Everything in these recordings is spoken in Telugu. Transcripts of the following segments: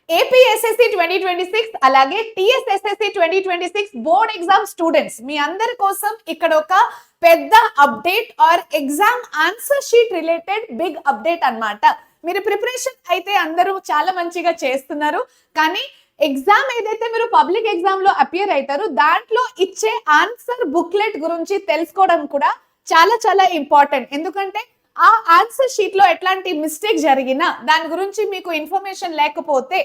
ఏపీఎస్ఎస్సి 2026 అలాగే టీఎస్ఎస్ఎస్సి 2026 బోర్డ్ ఎగ్జామ్ స్టూడెంట్స్ మీ అందరి కోసం ఇక్కడ ఒక పెద్ద update or exam answer sheet related big update అన్నమాట. మీరు ప్రిపరేషన్ అయితే అందరూ చాలా మంచిగా చేస్తున్నారు, కానీ ఎగ్జామ్ ఏదైతే మీరు పబ్లిక్ ఎగ్జామ్ లో అపియర్ అవుతారో దాంట్లో ఇచ్చే ఆన్సర్ బుక్లెట్ గురించి తెలుసుకోవడం కూడా చాలా చాలా ఇంపార్టెంట్. ఎందుకంటే ఆ ఆన్సర్ షీట్ లో ఎట్లాంటి మిస్టేక్ జరిగినా దాని గురించి మీకు ఇన్ఫర్మేషన్ లేకపోతే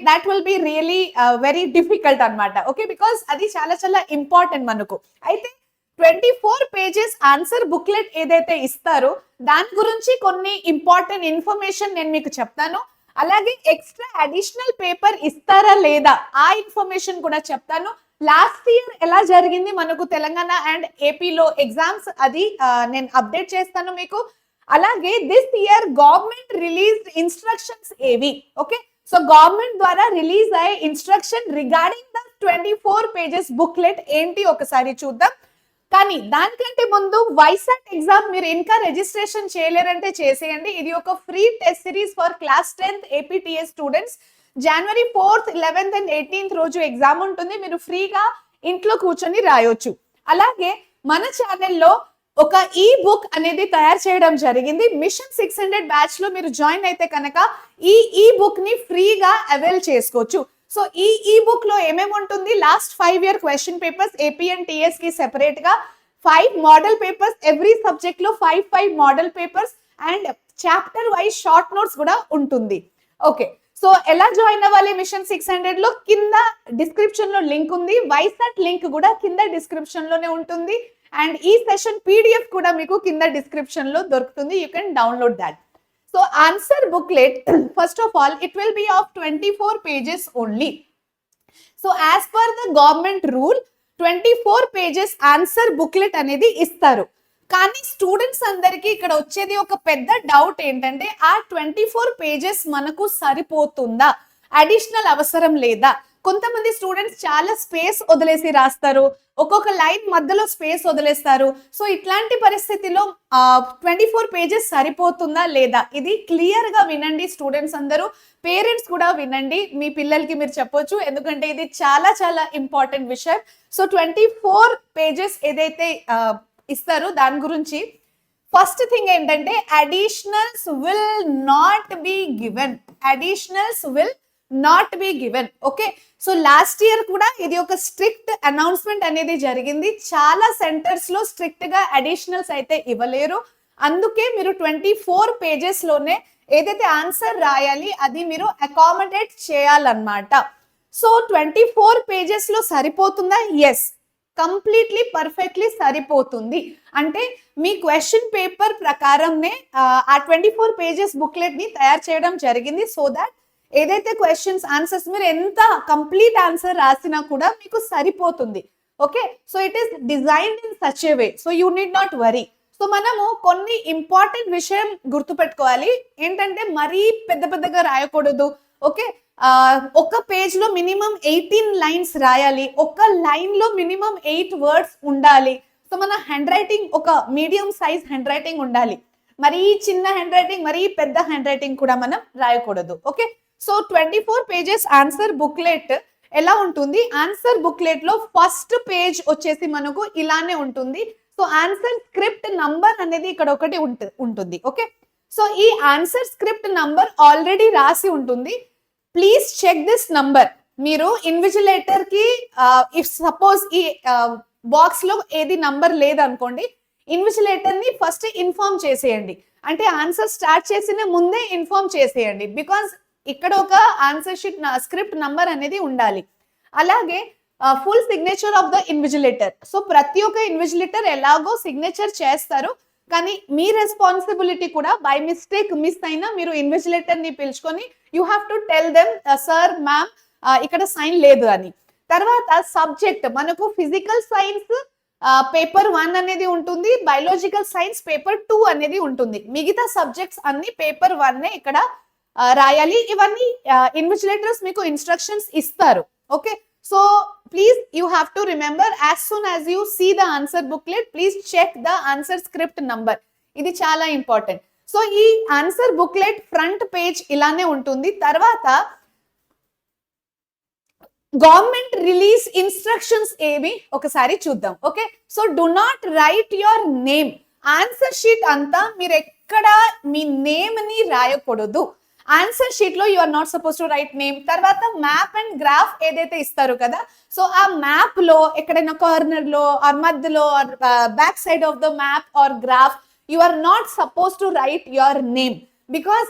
that will be really very difficult అన్నమాట. ఓకే, బికాస్ అది చాలా చాలా ఇంపార్టెంట్ మనకు. అయితే 24 పేజెస్ ఆన్సర్ బుక్లెట్ ఏదైతే ఇస్తారో దాని గురించి కొన్ని ఇంపార్టెంట్ ఇన్ఫర్మేషన్ నేను మీకు చెప్తాను. అలాగే ఎక్స్ట్రా అడిషనల్ పేపర్ ఇస్తారా లేదా ఆ ఇన్ఫర్మేషన్ కూడా చెప్తాను. లాస్ట్ ఇయర్ ఎలా జరిగింది మనకు తెలంగాణ అండ్ ఏపీలో ఎగ్జామ్స్ అది నేను అప్డేట్ చేస్తాను మీకు. అలాగే this year government released instructions ఏవి. ఓకే, సో గవర్నమెంట్ ద్వారా రిలీజ్ అయ్యే instruction regarding the 24 pages booklet ఏంటి ఒకసారి చూద్దాం. కానీ దానికంటే ముందు వైసాట్ ఎగ్జామ్ మీరు ఇంకా రిజిస్ట్రేషన్ చేయలేరంటే చేసేయండి. ఇది ఒక free test series for class 10th APTS students. January 4th, 11th and 18th రోజు ఎగ్జామ్ ఉంటుంది. మీరు ఫ్రీగా ఇంట్లో కూర్చొని రాయొచ్చు. అలాగే మన ఛానల్లో ఒక ఈ బుక్ అనేది తయారు చేయడం జరిగింది. మిషన్ 600 బ్యాచ్ లో మీరు జాయిన్ అయితే కనుక ఈ బుక్ ని ఫ్రీగా అవైల్ చేసుకోవచ్చు. సో ఈ బుక్ లో ఏమేమి ఉంటుంది, last 5 year question papers AP and TS కి సెపరేట్ గా 5 మోడల్ పేపర్స్, ఎవ్రీ సబ్జెక్ట్ లో 5 model papers and chapter wise short notes కూడా ఉంటుంది. ఓకే, సో ఎలా జాయిన్ అవ్వాలి మిషన్ 600 లో కింద డిస్క్రిప్షన్ లో లింక్ ఉంది. వైసాట్ లింక్ కూడా కింద డిస్క్రిప్షన్ లోనే ఉంటుంది. అండ్ ఈ సెషన్ పీడిఎఫ్ కూడా మీకు కింద డిస్క్రిప్షన్ లో దొరుకుతుంది. You can download that. So answer booklet, first of all, it will be of 24 pages only. So as per the government rule, 24 pages answer booklet అనేది ఇస్తారు. కానీ స్టూడెంట్స్ అందరికీ ఇక్కడ వచ్చేది ఒక పెద్ద డౌట్ ఏంటంటే ఆ 24 పేజెస్ మనకు సరిపోతుందా, అడిషనల్ అవసరం లేదా. కొంతమంది స్టూడెంట్స్ చాలా స్పేస్ వదిలేసి రాస్తారు, ఒక్కొక్క లైన్ మధ్యలో స్పేస్ వదిలేస్తారు. సో ఇట్లాంటి పరిస్థితిలో 24 పేజెస్ సరిపోతుందా లేదా, ఇది క్లియర్ గా వినండి స్టూడెంట్స్ అందరూ. పేరెంట్స్ కూడా వినండి, మీ పిల్లలకి మీరు చెప్పొచ్చు, ఎందుకంటే ఇది చాలా చాలా ఇంపార్టెంట్ విషయం. సో 24 పేజెస్ ఏదైతే ఇస్తారో దాని గురించి ఫస్ట్ థింగ్ ఏంటంటే additionals will not be given. Additionals will not be given. Okay, so last year కూడా ఇది ఒక స్ట్రిక్ట్ అనౌన్స్మెంట్ అనేది జరిగింది. చాలా సెంటర్స్ లో స్ట్రిక్ట్ గా అడిషనల్స్ అయితే ఇవ్వలేరు. అందుకే మీరు 24 పేజెస్ లోనే ఏదైతే ఆన్సర్ రాయాలి అది మీరు అకామిడేట్ చేయాలన్నమాట. సో 24 పేజెస్ లో సరిపోతుందా? ఎస్, కంప్లీట్లీ పర్ఫెక్ట్లీ సరిపోతుంది. అంటే మీ క్వశ్చన్ పేపర్ ప్రకారంనే ఆ 24 పేజెస్ బుక్లెట్ ని తయారు చేయడం జరిగింది. సో దాట్ ఏదైతే క్వశ్చన్స్ ఆన్సర్స్ మీరు ఎంత కంప్లీట్ ఆన్సర్ రాసినా కూడా మీకు సరిపోతుంది. Okay, so it is designed in such a way, so you need not worry. So మనము కొన్ని ఇంపార్టెంట్ విషయం గుర్తుపెట్టుకోవాలి ఏంటంటే మరీ పెద్ద పెద్దగా రాయకూడదు. ఓకే, ఒక పేజ్ లో మినిమం 18 లైన్స్ రాయాలి. ఒక లైన్ లో మినిమం 8 వర్డ్స్ ఉండాలి. సో మన హ్యాండ్ రైటింగ్ ఒక మీడియం సైజ్ హ్యాండ్ రైటింగ్ ఉండాలి. మరీ చిన్న హ్యాండ్ రైటింగ్, మరీ పెద్ద హ్యాండ్ రైటింగ్ కూడా మనం రాయకూడదు. Okay, so 24 pages answer booklet ఎలా ఉంటుంది, ఆన్సర్ బుక్లెట్ లో ఫస్ట్ పేజ్ వచ్చేసి మనకు ఇలానే ఉంటుంది. సో ఆన్సర్ స్క్రిప్ట్ నంబర్ అనేది ఇక్కడ ఒకటి ఉంటుంది. ఓకే, సో ఈ ఆన్సర్ స్క్రిప్ట్ నంబర్ ఆల్రెడీ రాసి ఉంటుంది. Please check this number. మీరు ఇన్విజిలేటర్ కి ఇఫ్ సపోజ్ ఈ బాక్స్ లో ఏది నంబర్ లేదనుకోండి, ఇన్విజిలేటర్ ని ఫస్ట్ ఇన్ఫార్మ్ చేసేయండి. అంటే ఆన్సర్ స్టార్ట్ చేసిన ముందే ఇన్ఫార్మ్ చేసేయండి. బికాస్ ఇక్కడ ఒక ఆన్సర్ షీట్ స్క్రిప్ట్ నంబర్ అనేది ఉండాలి. అలాగే full signature of the invigilator. So ప్రతి ఒక్క ఇన్విజిలేటర్ ఎలాగో సిగ్నేచర్ చేస్తారు, కానీ మీ రెస్పాన్సిబిలిటీ కూడా బై మిస్టేక్ మిస్ అయినా మీరు ఇన్విజిలేటర్ ని పిలుచుకొని you have to tell them sir ma'am ఇక్కడ సైన్ లేదు అని. తర్వాత సబ్జెక్ట్ మనకు ఫిజికల్ సైన్స్ పేపర్ 1 అనేది ఉంటుంది, బయాలజికల్ సైన్స్ పేపర్ 2 అనేది ఉంటుంది. మిగతా సబ్జెక్ట్స్ అన్ని పేపర్ 1 ఇక్కడ రాయాలి. ఇవన్నీ ఇన్విజిలేటర్స్ మీకు ఇన్స్ట్రక్షన్స్ ఇస్తారు. Okay, so please you have to remember as soon as you see the answer booklet please check the answer script number. ఇది చాలా ఇంపార్టెంట్. సో ఈ ఆన్సర్ బుక్లెట్ ఫ్రంట్ పేజ్ ఇలానే ఉంటుంది. తర్వాత గవర్నమెంట్ రిలీజ్ ఇన్స్ట్రక్షన్స్ ఏవి ఒకసారి చూద్దాం. Okay, so do not write your name. Answer sheet అంతా మీరు ఎక్కడ మీ నేమ్ ని రాయకూడదు. ఆన్సర్ షీట్ లో you are not suppose to write name. తర్వాత మ్యాప్ అండ్ గ్రాఫ్ ఏదైతే ఇస్తారు కదా, సో ఆ మ్యాప్ లో ఎక్కడైనా కార్నర్ లో ఆర్ మధ్యలో or back side of the map or graph you are not suppose to write your name, because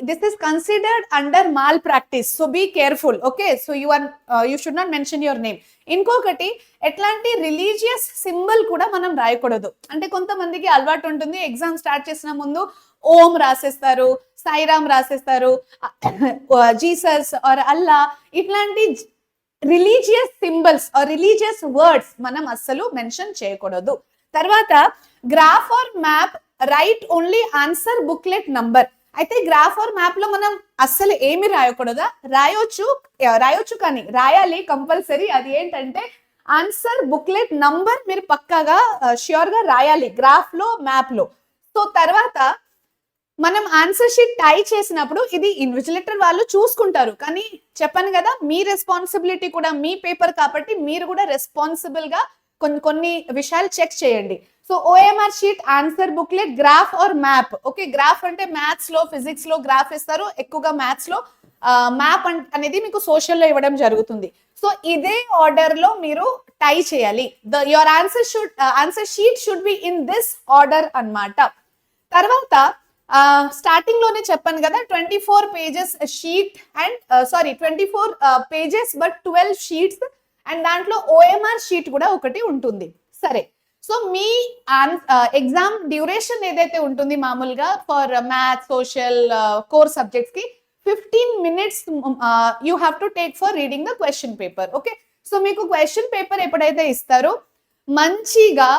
this is considered under malpractice, so be careful. Okay, so you should not mention your name. ఇంకొకటి ఎట్లాంటి రిలీజియస్ సింబల్ కూడా మనం రాయకూడదు. అంటే కొంతమందికి అలవాటు ఉంటుంది, ఎగ్జామ్ స్టార్ట్ చేసిన ముందు ఓం రాసేస్తారు, సాయిరామ్ రాసేస్తారు, జీసస్ ఆర్ అల్లా, ఇట్లాంటి religious symbols or religious words మనం అస్సలు మెన్షన్ చేయకూడదు. తర్వాత graph or map write only answer booklet number. అయితే గ్రాఫ్ ఆర్ మ్యాప్ లో మనం అస్సలు ఏమి రాయకూడదా? రాయొచ్చు కానీ రాయాలి కంపల్సరీ. అది ఏంటంటే ఆన్సర్ బుక్లెట్ నంబర్ మీరు పక్కాగా ష్యూర్ గా రాయాలి గ్రాఫ్ లో మ్యాప్ లో. సో తర్వాత మనం ఆన్సర్ షీట్ టై చేసినప్పుడు ఇది ఇన్విజిలేటర్ వాళ్ళు చూసుకుంటారు, కానీ చెప్పాను కదా మీ రెస్పాన్సిబిలిటీ కూడా, మీ పేపర్ కాబట్టి మీరు కూడా రెస్పాన్సిబుల్ గా కొన్ని విషయాలు చెక్ చేయండి. So OMR sheet, answer booklet, graph or map. Okay, graph అంటే మ్యాథ్స్ లో ఫిజిక్స్ లో గ్రాఫ్ ఇస్తారు, ఎక్కువగా మ్యాథ్స్ లో మ్యాప్ అనేది మీకు సోషల్ లో ఇవ్వడం జరుగుతుంది. సో ఇదే ఆర్డర్ లో మీరు టై చేయాలి. Your answer sheet should be in this order అన్నమాట. తర్వాత స్టార్టింగ్ లోనే చెప్పాను కదా 24 pages sheet and 24 pages but 12 sheets and దాంట్లో ఓఎంఆర్ షీట్ కూడా ఒకటి ఉంటుంది. సరే, సో మీ ఎగ్జామ్ డ్యూరేషన్ ఏదైతే ఉంటుంది మామూలుగా for maths, social, core subjects కి 15 minutes you have to take for reading the question paper. Okay, so మీకు క్వశ్చన్ పేపర్ ఎప్పుడైతే ఇస్తారో మంచిగా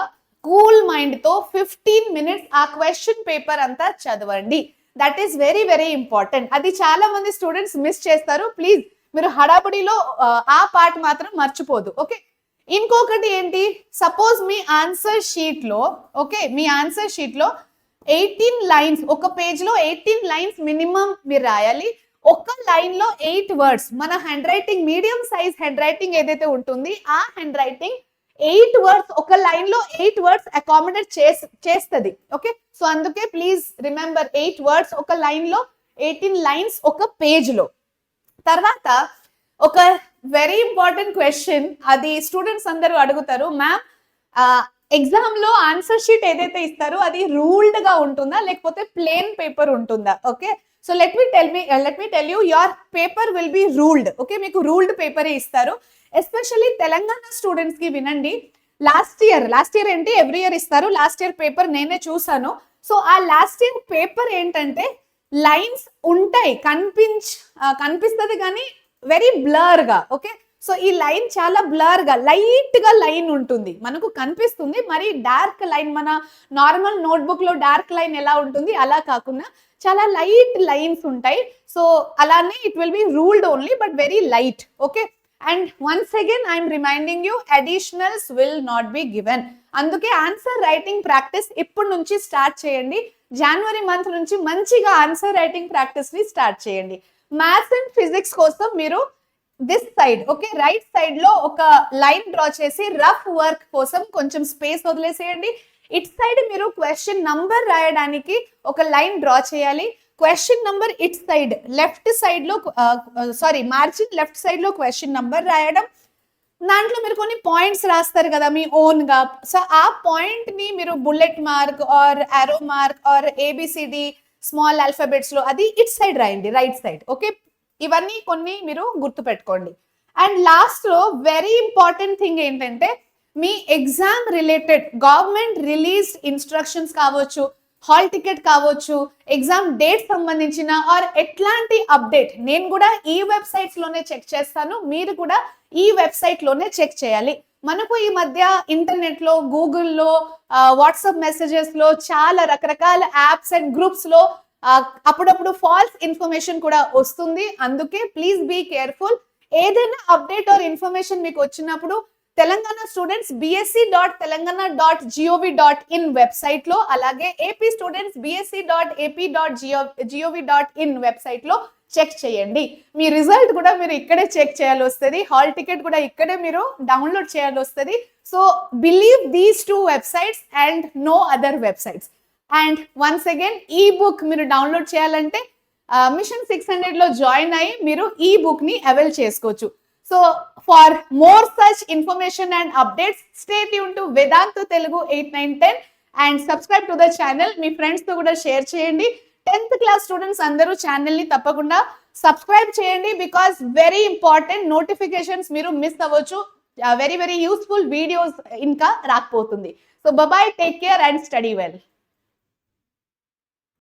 కూల్ మైండ్ తో 15 minutes ఆ క్వశ్చన్ పేపర్ అంతా చదవండి. That is very very important. అది చాలా మంది స్టూడెంట్స్ మిస్ చేస్తారు. ప్లీజ్ మీరు హడాబడిలో ఆ పార్ట్ మాత్రం మర్చిపోదు. ఓకే, ఇంకొకటి ఏంటి, సపోజ్ మీ ఆన్సర్ షీట్ లో, ఓకే, మీ ఆన్సర్ షీట్ లో 18 lines, ఒక పేజ్ లో 18 lines మినిమం మీరు రాయాలి. ఒక లైన్ లో 8 words. మన hand writing medium size hand writing ఏదైతే ఉంటుంది ఆ హ్యాండ్ రైటింగ్ 8 words, ఒక లైన్ లో 8 words అకామిడేట్ చేస్తుంది. ఓకే, సో అందుకే ప్లీజ్ రిమెంబర్ 8 words ఒక లైన్ లో, 18 lines ఒక పేజ్ లో. తర్వాత ఒక వెరీ ఇంపార్టెంట్ క్వశ్చన్, అది స్టూడెంట్స్ అందరూ అడుగుతారు, మ్యామ్ ఎగ్జామ్ లో ఆన్సర్ షీట్ ఏదైతే ఇస్తారో అది రూల్డ్ గా ఉంటుందా లేకపోతే ప్లేన్ పేపర్ ఉంటుందా? Okay, so let me tell you your paper will be ruled. Okay, మీకు రూల్డ్ పేపరే ఇస్తారు. ఎస్పెషల్లీ తెలంగాణ స్టూడెంట్స్ కి వినండి, లాస్ట్ ఇయర్ ఏంటి ఎవ్రీ ఇయర్ ఇస్తారు, లాస్ట్ ఇయర్ పేపర్ నేనే చూసాను. సో ఆ లాస్ట్ ఇయర్ పేపర్ ఏంటంటే లైన్స్ ఉంటాయి, కనిపిస్తుంది కానీ వెరీ బ్లర్ గా. ఓకే, సో ఈ లైన్ చాలా బ్లర్ గా, లైట్ గా లైన్ ఉంటుంది, మనకు కనిపిస్తుంది. మరి డార్క్ లైన్, మన నార్మల్ నోట్బుక్ లో డార్క్ లైన్ ఎలా ఉంటుంది అలా కాకుండా చాలా లైట్ లైన్స్ ఉంటాయి. సో అలానే it will be ruled only but very light. Okay, and once again I'm reminding you, additionals will not be given. అందుకే ఆన్సర్ రైటింగ్ ప్రాక్టీస్ ఇప్పటి నుంచి స్టార్ట్ చేయండి. జనవరి మంత్ నుంచి మంచిగా ఆన్సర్ రైటింగ్ ప్రాక్టీస్ ని స్టార్ట్ చేయండి. మ్యాథ్స్ అండ్ ఫిజిక్స్ కోసం మీరు this side, okay, right side లో ఒక లైన్ డ్రా చేసి రఫ్ వర్క్ కోసం కొంచెం స్పేస్ వదిలేసేయండి. ఇట్ సైడ్ మీరు క్వశ్చన్ నంబర్ రాయడానికి ఒక లైన్ డ్రా చేయాలి. Question number it side left side లో, మార్జిన్ లెఫ్ట్ సైడ్ లో క్వశ్చన్ నంబర్ రాయడం. దాంట్లో మీరు కొన్ని పాయింట్స్ రాస్తారు కదా మీ ఓన్ గా, సో ఆ పాయింట్ ని మీరు bullet mark or arrow mark or A B C D small alphabets లో అది ఇట్ సైడ్ రాయండి, రైట్ సైడ్. ఓకే, ఇవన్నీ కొన్ని మీరు గుర్తు పెట్టుకోండి. అండ్ లాస్ట్ లో వెరీ ఇంపార్టెంట్ థింగ్ ఏంటంటే మీ exam related government release instructions కావచ్చు, హాల్ టికెట్ కావచ్చు, ఎగ్జామ్ డేట్ సంబంధించిన ఆర్ ఎట్లాంటి అప్డేట్ నేను కూడా ఈ వెబ్సైట్స్ లోనే చెక్ చేస్తాను, మీరు కూడా ఈ వెబ్సైట్ లోనే చెక్ చేయాలి. మనకు ఈ మధ్య ఇంటర్నెట్ లో, గూగుల్లో, వాట్సాప్ మెసేజెస్ లో చాలా రకరకాల యాప్స్ అండ్ గ్రూప్స్ లో అప్పుడప్పుడు ఫాల్స్ ఇన్ఫర్మేషన్ కూడా వస్తుంది. అందుకే ప్లీజ్ బీ కేర్ఫుల్. ఏదైనా అప్డేట్ ఆర్ ఇన్ఫర్మేషన్ మీకు వచ్చినప్పుడు తెలంగాణ స్టూడెంట్స్ bsc.telangana.gov.in వెబ్సైట్ లో, అలాగే ఏపీ స్టూడెంట్స్ bsc.ap.gov.in వెబ్సైట్ లో చెక్ చేయండి. మీ రిజల్ట్ కూడా మీరు ఇక్కడే చెక్ చేయాలి వస్తుంది, హాల్ టికెట్ కూడా ఇక్కడే మీరు డౌన్లోడ్ చేయాలి వస్తుంది. So believe these 2 websites and no other websites. And once again ఈ బుక్ మీరు డౌన్లోడ్ చేయాలంటే మిషన్ 600 లో జాయిన్ అయ్యి మీరు ఈ బుక్ ని అవైల్ చేసుకోవచ్చు. So for more such information and updates stay tune to Vedantu Telugu 8, 9, 10 and subscribe to the channel. Me friends తో కూడా షేర్ చేయండి. 10th క్లాస్ స్టూడెంట్స్ అందరూ ఛానల్ ని తప్పకుండా సబ్స్క్రైబ్ చేయండి, బికాస్ వెరీ ఇంపార్టెంట్ నోటిఫికేషన్స్ మీరు మిస్ అవ్వచ్చు. వెరీ వెరీ యూస్ఫుల్ వీడియోస్ ఇంకా రాకపోతుంది. So bye, take care and study well.